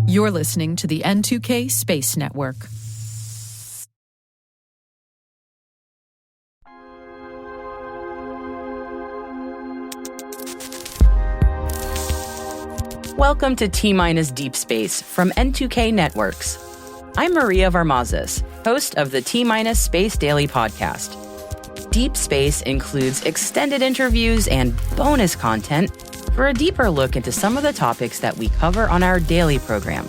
You're listening to the N2K Space Network. Welcome to T- Deep Space from N2K Networks. I'm Maria Varmazes, host of the T- Space Daily podcast. Deep Space includes extended interviews and bonus content for a deeper look into some of the topics that we cover on our daily program.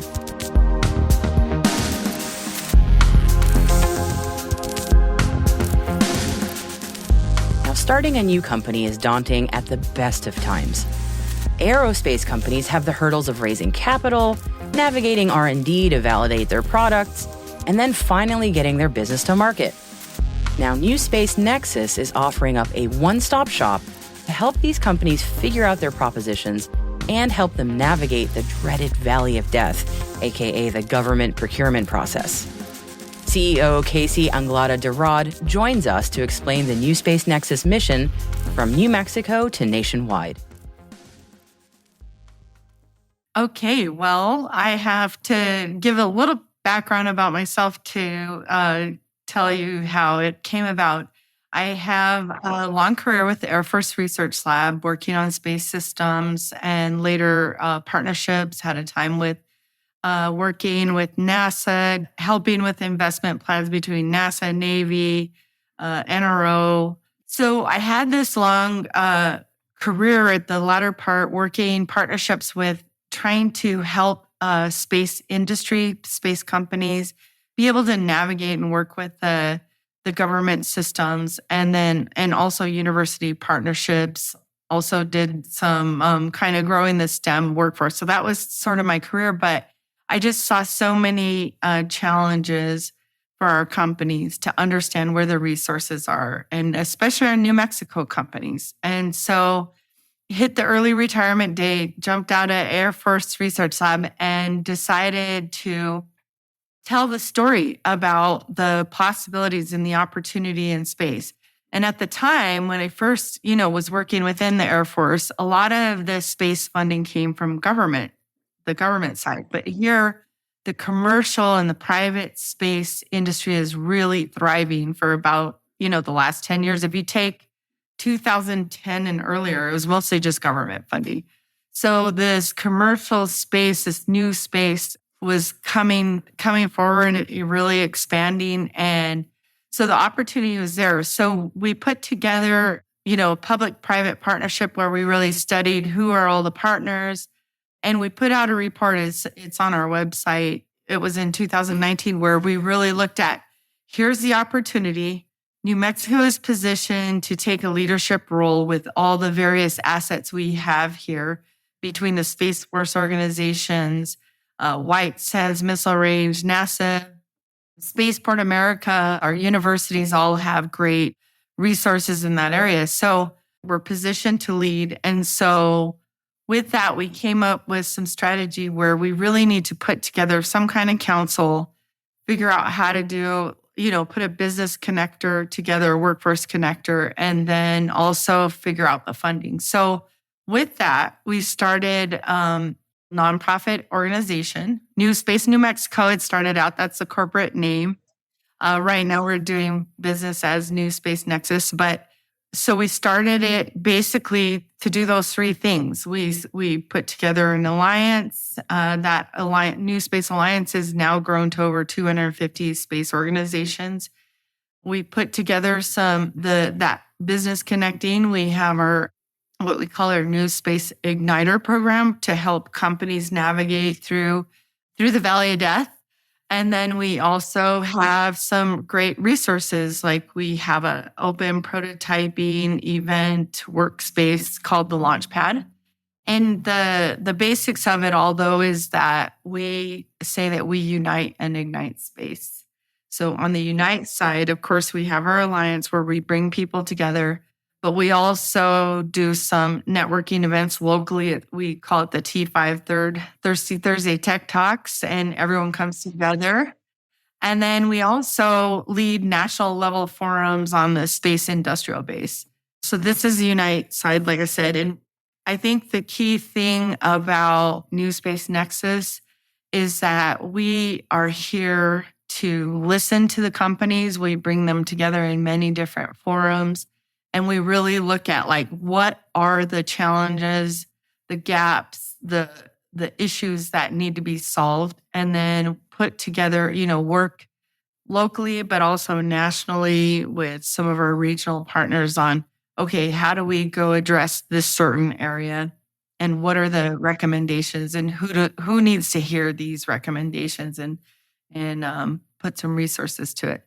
Now, starting a new company is daunting at the best of times. Aerospace companies have the hurdles of raising capital, navigating R&D to validate their products, and then finally getting their business to market. Now, NewSpace Nexus is offering up a one-stop shop to help these companies figure out their propositions and help them navigate the dreaded Valley of Death, aka the government procurement process. CEO Casey Anglada DeRaad joins us to explain the NewSpace Nexus mission from New Mexico to nationwide. Okay, well, I have to give a little background about myself to tell you how it came about. I have a long career with the Air Force Research Lab, working on space systems and later partnerships. Had a time with working with NASA, helping with investment plans between NASA, Navy, NRO. So I had this long career at the latter part, working partnerships with trying to help space industry, space companies be able to navigate and work with the government systems, and also university partnerships. Also did some kind of growing the STEM workforce. So that was sort of my career, but I just saw so many challenges for our companies to understand where the resources are, and especially our New Mexico companies. And so hit the early retirement date, jumped out of Air Force Research Lab, and decided to tell the story about the possibilities and the opportunity in space. And at the time, when I first, was working within the Air Force, a lot of the space funding came from the government side. But here, the commercial and the private space industry is really thriving for about, the last 10 years. If you take 2010 and earlier, it was mostly just government funding. So this commercial space, this new space was coming forward and really expanding. And so the opportunity was there. So we put together, a public-private partnership where we really studied who are all the partners. And we put out a report. It's on our website. It was in 2019 where we really looked at, here's the opportunity. New Mexico is positioned to take a leadership role with all the various assets we have here between the Space Force organizations, White Sands Missile Range, NASA, Spaceport America. Our universities all have great resources in that area. So we're positioned to lead. And so with that, we came up with some strategy where we really need to put together some kind of council, figure out how to do put a business connector together, a workforce connector, and then also figure out the funding. So with that, we started nonprofit organization, NewSpace New Mexico. It started out, that's the corporate name. Right now we're doing business as NewSpace Nexus. But so we started it basically to do those three things. We put together an alliance. That NewSpace Alliance has now grown to over 250 space organizations. We put together that business connecting. We have what we call our NewSpace Igniter program to help companies navigate through the Valley of Death. And then we also have some great resources, like we have an open prototyping event workspace called the Launchpad. And the basics of it all, though, is that we say that we unite and ignite space. So on the Unite side, of course, we have our alliance where we bring people together, but we also do some networking events locally. We call it the T5 Thirsty Thursday Tech Talks, and everyone comes together. And then we also lead national level forums on the space industrial base. So this is the Unite side, like I said. And I think the key thing about NewSpace Nexus is that we are here to listen to the companies. We bring them together in many different forums, and we really look at like what are the challenges, the gaps, the issues that need to be solved, and then put together, work locally, but also nationally with some of our regional partners on, okay, how do we go address this certain area? And what are the recommendations, and who needs to hear these recommendations, and put some resources to it.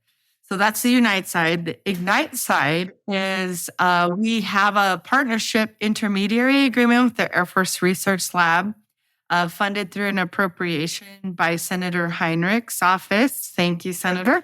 So that's the Unite side. The Ignite side is we have a partnership intermediary agreement with the Air Force Research Lab, funded through an appropriation by Senator Heinrich's office. Thank you, Senator.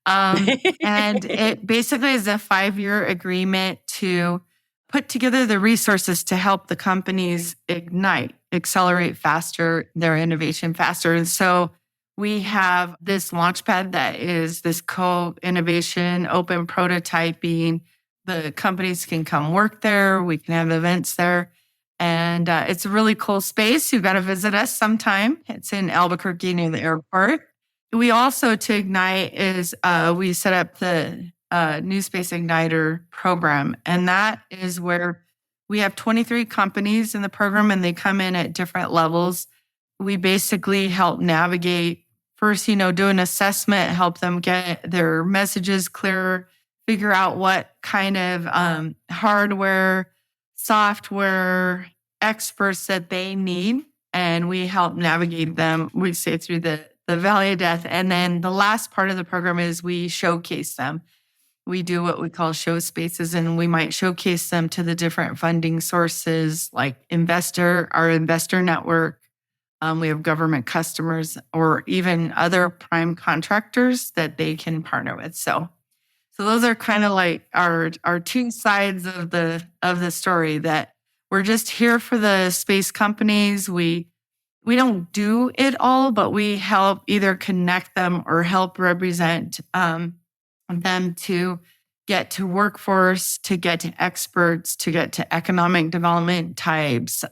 And it basically is a 5-year agreement to put together the resources to help the companies ignite, accelerate faster, their innovation faster. And so we have this launchpad that is this co-innovation, open prototyping. The companies can come work there. We can have events there. And it's a really cool space. You've got to visit us sometime. It's in Albuquerque near the airport. We also, to Ignite, is we set up the NewSpace Igniter program. And that is where we have 23 companies in the program, and they come in at different levels. We basically help navigate first, do an assessment, help them get their messages clearer, figure out what kind of hardware, software experts that they need. And we help navigate them, we say, through the valley of death. And then the last part of the program is we showcase them. We do what we call show spaces, and we might showcase them to the different funding sources like our investor network. We have government customers or even other prime contractors that they can partner with. So those are kind of like our two sides of the story, that we're just here for the space companies. We don't do it all, but we help either connect them or help represent them to get to workforce, to get to experts, to get to economic development types.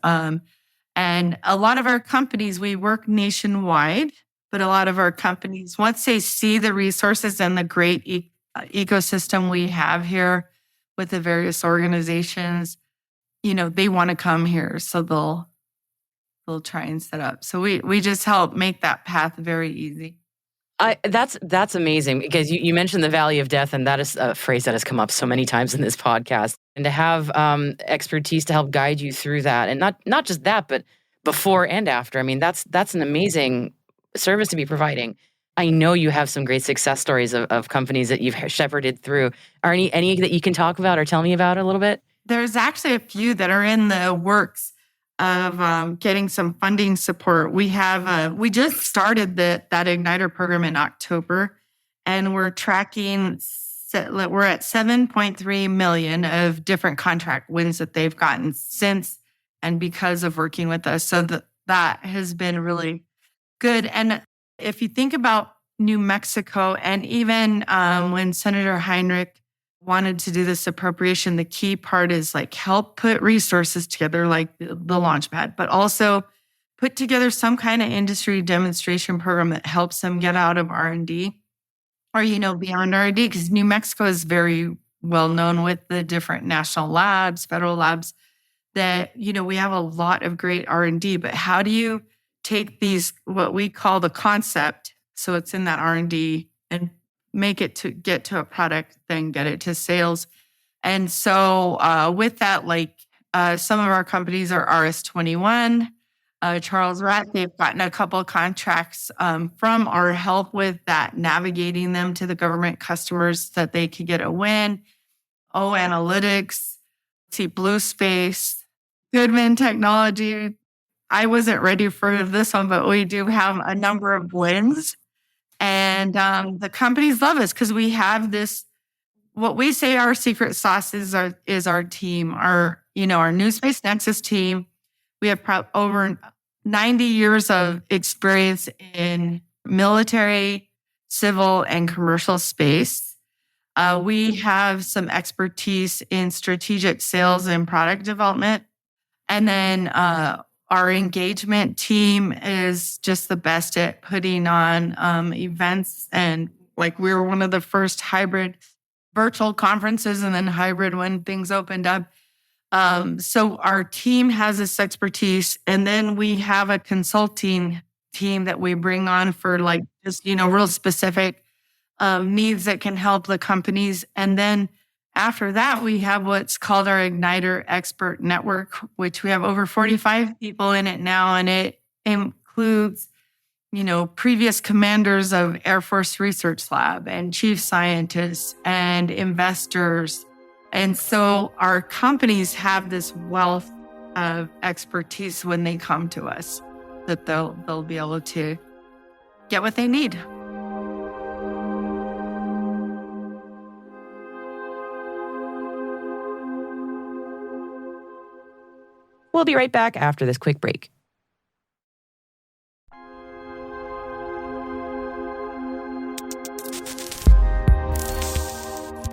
And a lot of our companies, we work nationwide, but a lot of our companies, once they see the resources and the great ecosystem we have here with the various organizations, they want to come here. So they'll try and set up. So we just help make that path very easy. That's amazing, because you mentioned the Valley of Death, and that is a phrase that has come up so many times in this podcast. And to have expertise to help guide you through that, and not just that, but before and after. I mean, that's an amazing service to be providing. I know you have some great success stories of companies that you've shepherded through. Are any that you can talk about or tell me about a little bit? There's actually a few that are in the works of getting some funding support. We just started that Igniter program in October, and we're tracking. We're at 7.3 million of different contract wins that they've gotten since and because of working with us. So that has been really good. And if you think about New Mexico, and even when Senator Heinrich wanted to do this appropriation, the key part is like help put resources together, like the Launchpad, but also put together some kind of industry demonstration program that helps them get out of R&D or, beyond R&D, because New Mexico is very well known with the different national labs, federal labs, that, we have a lot of great R&D, but how do you take these, what we call the concept, so it's in that R&D, and make it to get to a product, then get it to sales. And so with that, some of our companies are RS21, Charles Ratt, they've gotten a couple of contracts from our help with that, navigating them to the government customers that they could get a win. O Analytics, Blue Space, Goodman Technology. I wasn't ready for this one, but we do have a number of wins. And the companies love us because we have this, what we say our secret sauce is our team, our NewSpace Nexus team. We have over 90 years of experience in military, civil, and commercial space. We have some expertise in strategic sales and product development. And then our engagement team is just the best at putting on events. And like we were one of the first hybrid virtual conferences and then hybrid when things opened up. So our team has this expertise. And then we have a consulting team that we bring on for like just, real specific needs that can help the companies. And then after that, we have what's called our Igniter Expert Network, which we have over 45 people in it now. And it includes, previous commanders of Air Force Research Lab and chief scientists and investors. And so our companies have this wealth of expertise when they come to us that they'll be able to get what they need. We'll be right back after this quick break.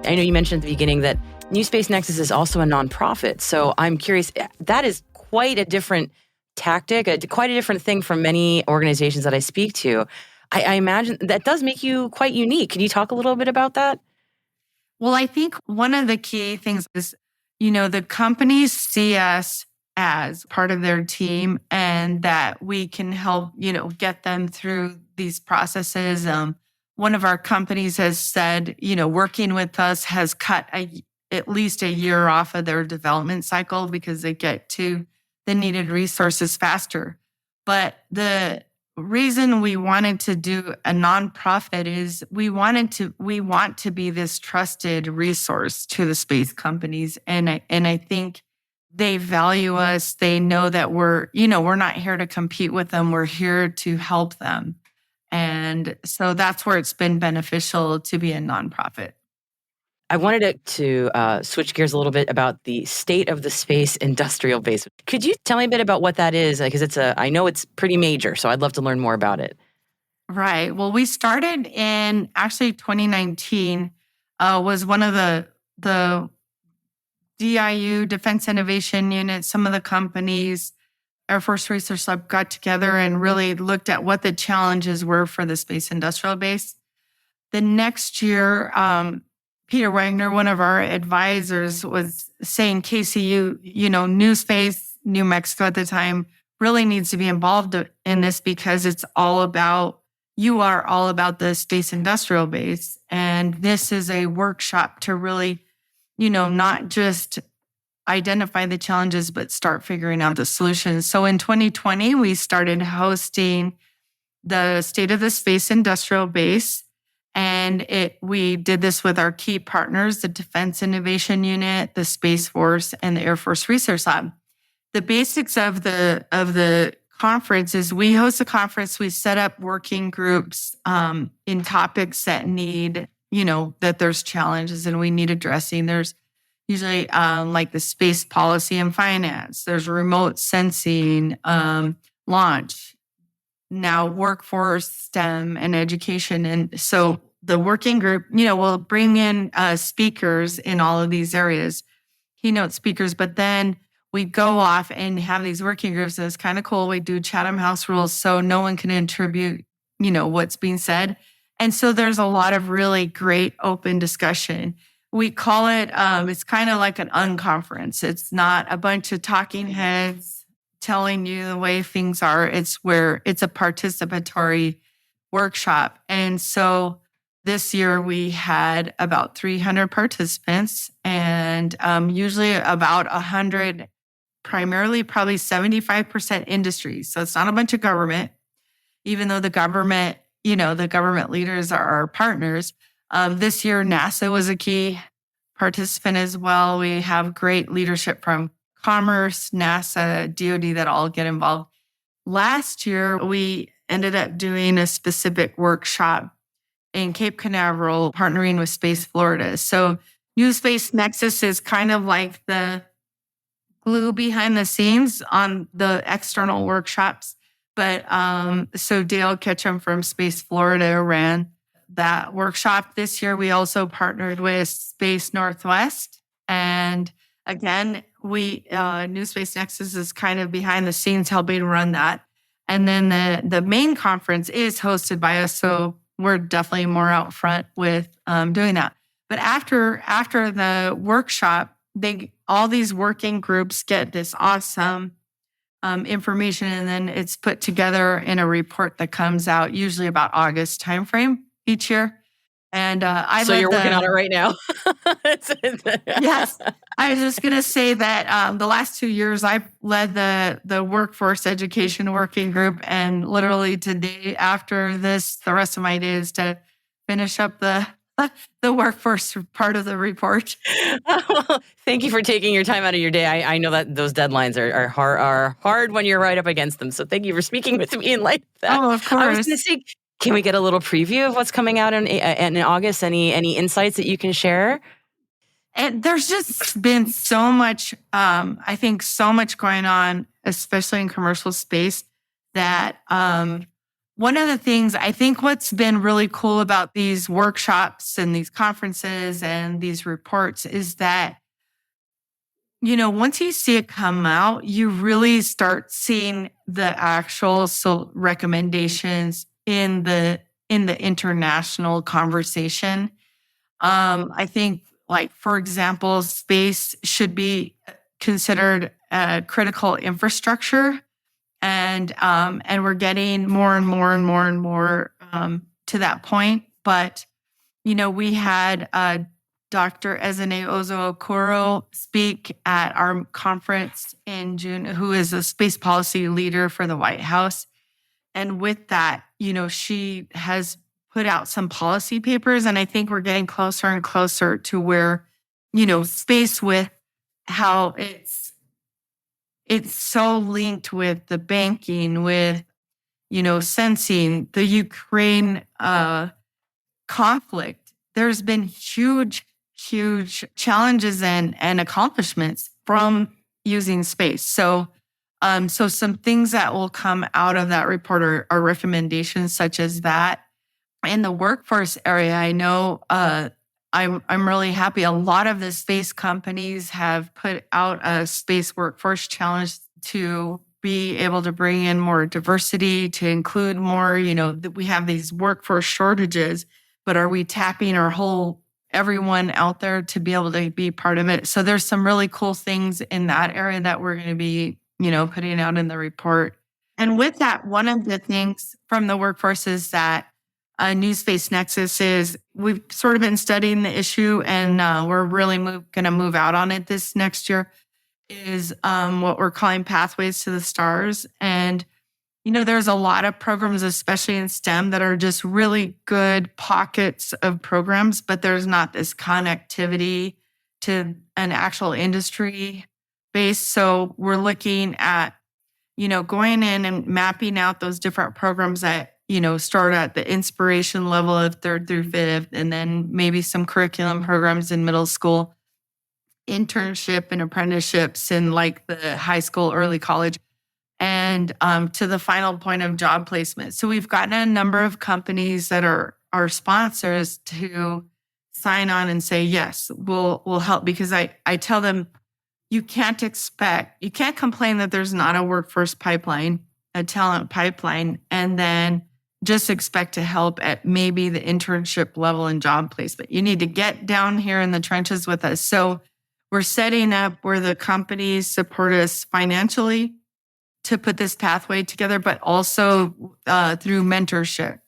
I know you mentioned at the beginning that NewSpace Nexus is also a nonprofit. So I'm curious, that is quite a different tactic, quite a different thing from many organizations that I speak to. I imagine that does make you quite unique. Can you talk a little bit about that? Well, I think one of the key things is, the companies see us as part of their team and that we can help, get them through these processes. One of our companies has said, working with us has cut at least a year off of their development cycle because they get to the needed resources faster. But the reason we wanted to do a nonprofit is we want to be this trusted resource to the space companies. And I think they value us. They know that we're not here to compete with them. We're here to help them. And so that's where it's been beneficial to be a nonprofit. I wanted to switch gears a little bit about the state of the space industrial base. Could you tell me a bit about what that is? Because I know it's pretty major, so I'd love to learn more about it. Right. Well, we started in actually 2019. Was one of the DIU Defense Innovation Unit. Some of the companies, Air Force Research Lab, got together and really looked at what the challenges were for the space industrial base. The next year, Peter Wagner, one of our advisors, was saying KCU, NewSpace, New Mexico at the time, really needs to be involved in this because you are all about the space industrial base. And this is a workshop to really, not just identify the challenges, but start figuring out the solutions. So in 2020, we started hosting the State of the Space Industrial Base. And we did this with our key partners, the Defense Innovation Unit, the Space Force, and the Air Force Research Lab. The basics of the conference is we host a conference, we set up working groups in topics that need, that there's challenges and we need addressing. There's usually like the space policy and finance. There's remote sensing, launch, now workforce, STEM, and education. And so the working group, will bring in speakers in all of these areas, keynote speakers, but then we go off and have these working groups. And it's kind of cool. We do Chatham House rules so no one can attribute, what's being said. And so there's a lot of really great open discussion. We call it, it's kind of like an unconference. It's not a bunch of talking heads telling you the way things are. It's where it's a participatory workshop. And so this year we had about 300 participants and usually about 100, primarily probably 75% industry. So it's not a bunch of government, even though the government leaders are our partners. This year, NASA was a key participant as well. We have great leadership from Commerce, NASA, DoD that all get involved. Last year, we ended up doing a specific workshop in Cape Canaveral, partnering with Space Florida. So NewSpace Nexus is kind of like the glue behind the scenes on the external workshops. But so Dale Ketchum from Space Florida ran that workshop. This year, we also partnered with Space Northwest. And again, NewSpace Nexus is kind of behind the scenes helping run that. And then the main conference is hosted by us. So we're definitely more out front with doing that. But after the workshop, all these working groups get this awesome information, and then it's put together in a report that comes out usually about August timeframe each year. And so you're working on it right now. Yes, I was just gonna say that the last 2 years I've led the workforce education working group, and literally today after this, the rest of my day is to finish up the workforce part of the report. Well, thank you for taking your time out of your day. I know that those deadlines are hard when you're right up against them. So thank you for speaking with me in light of that. Oh, of course. I was going to say, can we get a little preview of what's coming out in August? Any insights that you can share? And there's just been so much, I think so much going on, especially in commercial space, that one of the things I think what's been really cool about these workshops and these conferences and these reports is that, once you see it come out, you really start seeing the actual recommendations in the international conversation. I think, like, for example, space should be considered a critical infrastructure. And we're getting more and more and more and more to that point. But, we had Dr. Ezene Ozo-Okoro speak at our conference in June, who is a space policy leader for the White House. And with that, she has put out some policy papers. And I think we're getting closer and closer to where, space with how it's so linked with the banking, with, sensing the Ukraine conflict. There's been huge challenges and accomplishments from using space. So some things that will come out of that report are recommendations such as that. In the workforce area, I know I'm really happy. A lot of the space companies have put out a space workforce challenge to be able to bring in more diversity, to include more, that we have these workforce shortages, but are we tapping everyone out there to be able to be part of it? So there's some really cool things in that area that we're going to be, putting out in the report. And with that, one of the things from the workforce is that NewSpace Nexus is, we've sort of been studying the issue, and we're really going to move out on it this next year, is what we're calling Pathways to the Stars. And, there's a lot of programs, especially in STEM, that are just really good pockets of programs, but there's not this connectivity to an actual industry base. So we're looking at, going in and mapping out those different programs that, start at the inspiration level of 3rd through 5th, and then maybe some curriculum programs in middle school, internship and apprenticeships in like the high school, early college, and to the final point of job placement. So we've gotten a number of companies that are our sponsors to sign on and say, yes, we'll help, because I tell them, you can't complain that there's not a workforce pipeline, a talent pipeline, and then just expect to help at maybe the internship level and job placement. You need to get down here in the trenches with us. So we're setting up where the companies support us financially to put this pathway together, but also through mentorship.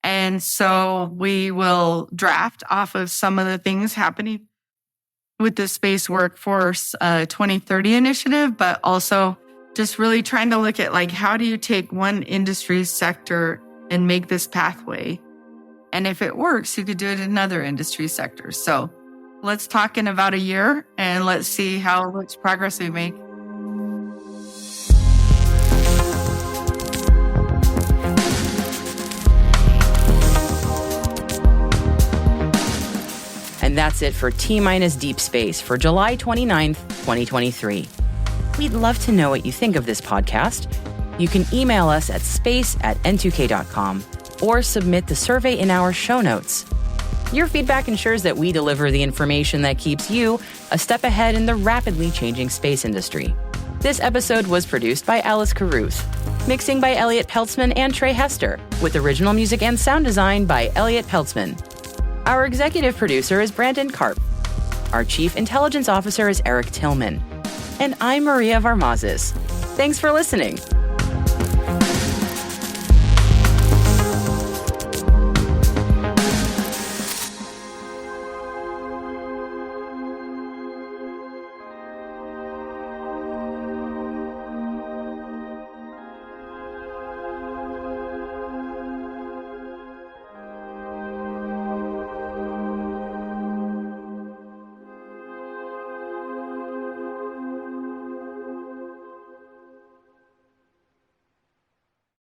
And so we will draft off of some of the things happening with the Space Workforce 2030 initiative, but also just really trying to look at, like, how do you take one industry sector and make this pathway? And if it works, you could do it in another industry sector. So let's talk in about a year and let's see how much progress we make. And that's it for T-Minus Deep Space for July 29th, 2023. We'd love to know what you think of this podcast. You can email us at space@n2k.com or submit the survey in our show notes. Your feedback ensures that we deliver the information that keeps you a step ahead in the rapidly changing space industry. This episode was produced by Alice Carruth, mixing by Elliot Peltzman and Trey Hester, with original music and sound design by Elliot Peltzman. Our executive producer is Brandon Karp. Our chief intelligence officer is Eric Tillman. And I'm Maria Varmazes. Thanks for listening.